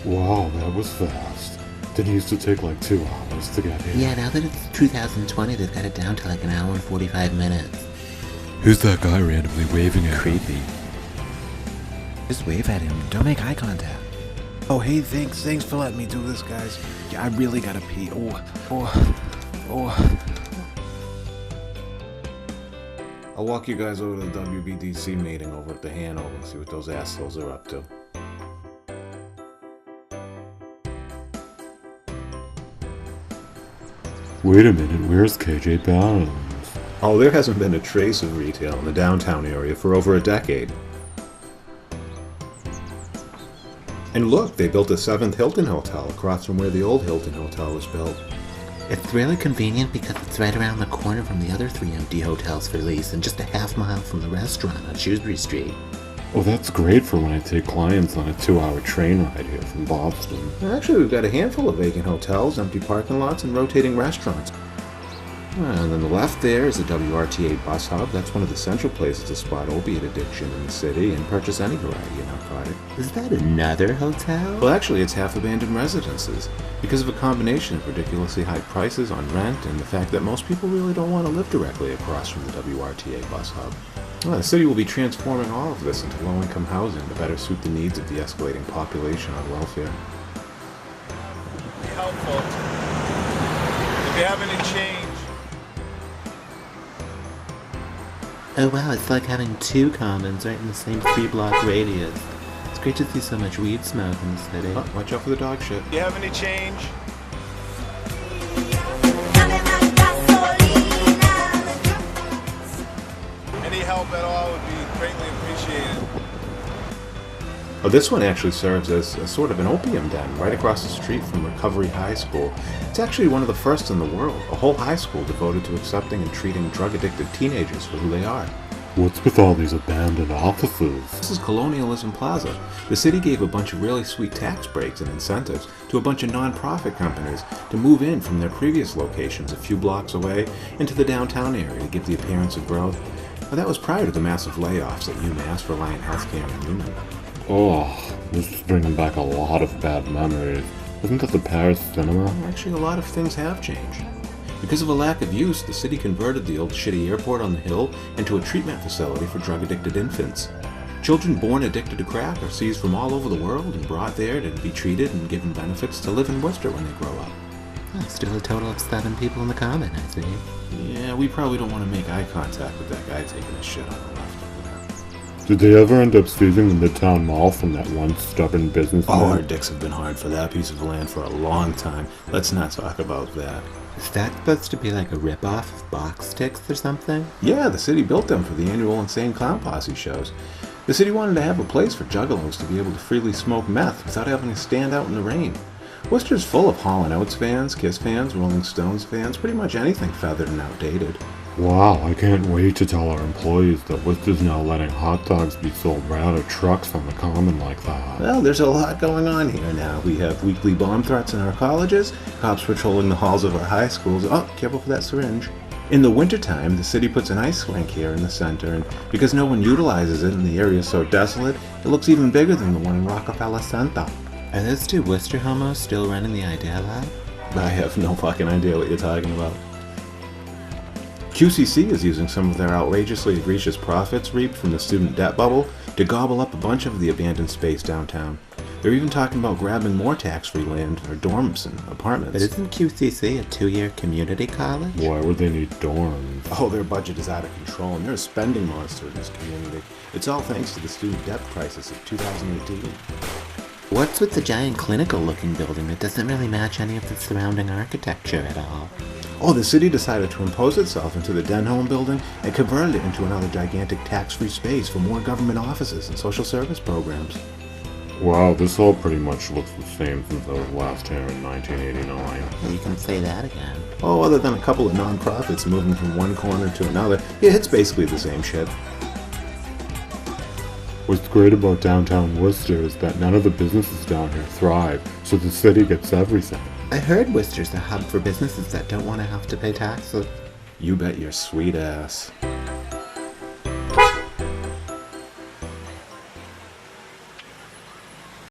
Wow, that was fast. Did it used to take like 2 hours to get here? Yeah, now that it's 2020, they've got it down to like an hour and 45 minutes. Who's that guy randomly waving at me? Creepy. Just wave at him. Don't make eye contact. Oh, hey, thanks for letting me do this, guys. Yeah, I really gotta pee. Oh. I'll walk you guys over to the WBDC meeting over at the Hanover and see what those assholes are up to. Wait a minute, where's KJ Barnes? Oh, there hasn't been a trace of retail in the downtown area for over a decade. And look, they built a 7th Hilton Hotel across from where the old Hilton Hotel was built. It's really convenient because it's right around the corner from the other 3 empty hotels for lease and just a half-mile from the restaurant on Shrewsbury Street. Oh, that's great for when I take clients on a 2-hour train ride here from Boston. Actually, we've got a handful of vacant hotels, empty parking lots, and rotating restaurants. And on the left there is the WRTA bus hub. That's one of the central places to spot opiate addiction in the city and purchase any variety of narcotic. Is that another hotel? Well, actually, it's half abandoned residences because of a combination of ridiculously high prices on rent and the fact that most people really don't want to live directly across from the WRTA bus hub. Well, the city will be transforming all of this into low-income housing to better suit the needs of the escalating population on welfare. Be helpful if you have any change. Oh wow, it's like having 2 commons right in the same 3-block radius. It's great to see so much weed smoke in the city. Oh, watch out for the dog shit. Do you have any change? Any help at all would be greatly appreciated. Oh, this one actually serves as a sort of an opium den right across the street from Recovery High School. It's actually one of the first in the world, a whole high school devoted to accepting and treating drug-addicted teenagers for who they are. What's with all these abandoned offices? This is Colonialism Plaza. The city gave a bunch of really sweet tax breaks and incentives to a bunch of non-profit companies to move in from their previous locations a few blocks away into the downtown area to give the appearance of growth. But that was prior to the massive layoffs at UMass, Reliant Healthcare, and Newman. Oh, this is bringing back a lot of bad memories. Isn't that the Paris cinema? Actually, a lot of things have changed. Because of a lack of use, the city converted the old shitty airport on the hill into a treatment facility for drug-addicted infants. Children born addicted to crack are seized from all over the world and brought there to be treated and given benefits to live in Worcester when they grow up. Oh, still a total of 7 people in the comment, I see. Yeah, we probably don't want to make eye contact with that guy taking a shit on the left over there. Did they ever end up seizing the Midtown Mall from that one stubborn businessman? Oh, our dicks have been hard for that piece of land for a long time. Let's not talk about that. Is that supposed to be like a rip-off of box sticks or something? Yeah, the city built them for the annual Insane Clown Posse shows. The city wanted to have a place for juggalos to be able to freely smoke meth without having to stand out in the rain. Worcester's full of Hall & Oates fans, Kiss fans, Rolling Stones fans, pretty much anything feathered and outdated. Wow, I can't wait to tell our employees that Worcester's now letting hot dogs be sold right out of trucks on the common like that. Well, there's a lot going on here now. We have weekly bomb threats in our colleges, cops patrolling the halls of our high schools. Oh, careful for that syringe. In the wintertime, the city puts an ice rink here in the center, and because no one utilizes it and the area is so desolate, it looks even bigger than the one in Rockefeller Center. Are those 2 Worcester homos still running the Idea Lab? I have no fucking idea what you're talking about. QCC is using some of their outrageously egregious profits reaped from the student debt bubble to gobble up a bunch of the abandoned space downtown. They're even talking about grabbing more tax-free land or dorms and apartments. But isn't QCC a 2-year community college? Why would they need dorms? Oh, their budget is out of control, and they're a spending monster in this community. It's all thanks to the student debt crisis of 2018. What's with the giant clinical-looking building that doesn't really match any of the surrounding architecture at all? Oh, the city decided to impose itself into the Denholm building and converted it into another gigantic tax-free space for more government offices and social service programs. Wow, this all pretty much looks the same since I was last here in 1989. You can say that again. Oh, other than a couple of non-profits moving from one corner to another, yeah, it's basically the same shit. What's great about downtown Worcester is that none of the businesses down here thrive, so the city gets everything. I heard Worcester's a hub for businesses that don't want to have to pay taxes. You bet your sweet ass.